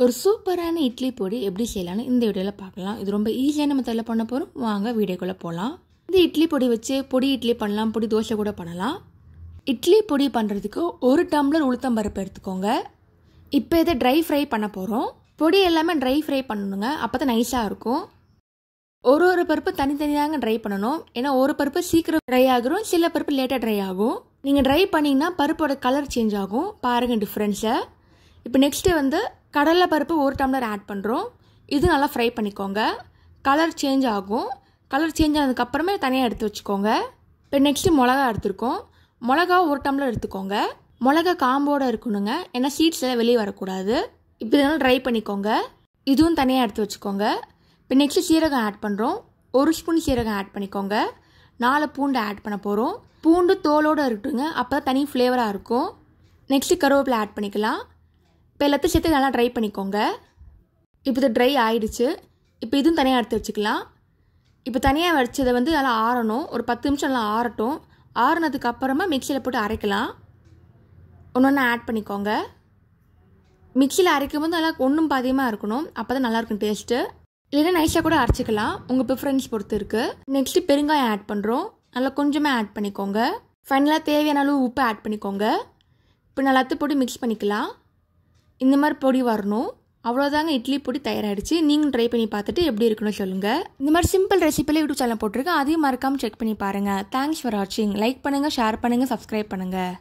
ஒரு சூப்பரான இட்லி பொடி எப்படி செய்யலாம்னு இந்த வீடியோவில் பார்க்கலாம். இது ரொம்ப ஈஸியான மெத்தடில் பண்ண போகிறோம். வாங்க வீடியோக்குள்ளே போகலாம். இந்த இட்லி பொடி வச்சு பொடி இட்லி பண்ணலாம், பொடி தோசை கூட பண்ணலாம். இட்லி பொடி பண்ணுறதுக்கு 1 டம்ளர் உளுத்தம்பருப்பு எடுத்துக்கோங்க. இப்போ இதை ட்ரை ஃப்ரை பண்ண போகிறோம். பொடி எல்லாமே ட்ரை ஃப்ரை பண்ணணுங்க, அப்போ தான் நைஸாக இருக்கும். ஒரு பருப்பு தனித்தனியாக ட்ரை பண்ணணும். ஏன்னா ஒரு பருப்பு சீக்கிரம் ட்ரை ஆகும், சில பருப்பு லேட்டாக ட்ரை ஆகும். நீங்கள் ட்ரை பண்ணிங்கன்னா பருப்போட கலர் சேஞ்ச் ஆகும். பாருங்கள் டிஃப்ரென்ஸை. இப்போ நெக்ஸ்ட்டு வந்து கடலை பருப்பு 1 டம்ளர் ஆட் பண்ணுறோம். இது நல்லா ஃப்ரை பண்ணிக்கோங்க. கலர் சேஞ்ச் ஆகும். கலர் சேஞ்ச் ஆனதுக்கப்புறமே தனியாக எடுத்து வச்சுக்கோங்க. இப்போ நெக்ஸ்ட்டு மிளகா எடுத்துருக்கோம். மிளகா 1 டம்ளர் எடுத்துக்கோங்க. மிளகா காம்போடு இருக்கணுங்க, ஏன்னா சீட்ஸ் எல்லாம் வெளியே வரக்கூடாது. இப்போ இதெல்லாம் ட்ரை பண்ணிக்கோங்க. இதுவும் தனியாக எடுத்து வச்சுக்கோங்க. இப்போ நெக்ஸ்ட்டு சீரகம் ஆட் பண்ணுறோம். 1 ஸ்பூன் சீரகம் ஆட் பண்ணிக்கோங்க. 4 பூண்டு ஆட் பண்ண போகிறோம். பூண்டு தோலோடு இருக்குங்க, அப்போ தான் தனி ஃப்ளேவராக இருக்கும். நெக்ஸ்ட்டு கருவேப்பிலை ஆட் பண்ணிக்கலாம். இப்போ எல்லாத்தையும் சேர்த்து நல்லா ட்ரை பண்ணிக்கோங்க. இப்போ இது ட்ரை ஆகிடுச்சு. இப்போ இதுவும் தனியாக எடுத்து வச்சுக்கலாம். இப்போ தனியாக வச்சதை வந்து நல்லா ஆறணும். ஒரு 10 நிமிஷம் நல்லா ஆறட்டும். ஆறுனதுக்கு அப்புறமா மிக்சியில் போட்டு அரைக்கலாம். ஒன்று ஆட் பண்ணிக்கோங்க. மிக்சியில் அரைக்கும் போது நல்லா ஒன்றும் பாதியமாக இருக்கணும், அப்போ தான் நல்லாயிருக்கும் டேஸ்ட்டு. இல்லைன்னா நைஸாக கூட அரைச்சிக்கலாம், உங்கள் ப்ரிஃபரன்ஸ் பொறுத்து இருக்குது. நெக்ஸ்ட்டு பெருங்காயம் ஆட் பண்ணுறோம். நல்லா கொஞ்சமாக ஆட் பண்ணிக்கோங்க. ஃபைனலாக தேவையான அளவு உப்பு ஆட் பண்ணிக்கோங்க. இப்போ நல்லா போட்டு மிக்ஸ் பண்ணிக்கலாம். இந்த மாதிரி பொடி வரணும். அவ்வளோதாங்க, இட்லி பொடி தயாராகிடுச்சு. நீங்களும் ட்ரை பண்ணி பார்த்துட்டு எப்படி இருக்குன்னு சொல்லுங்கள். இந்த மாதிரி சிம்பிள் ரெசிபியில் யூடியூப் சேனல் போட்டிருக்கேன், அதையும் மறக்காமல் செக் பண்ணி பாருங்கள். தேங்க்ஸ் ஃபார் வாட்சிங். லைக் பண்ணுங்கள், ஷேர் பண்ணுங்கள், சப்ஸ்கிரைப் பண்ணுங்கள்.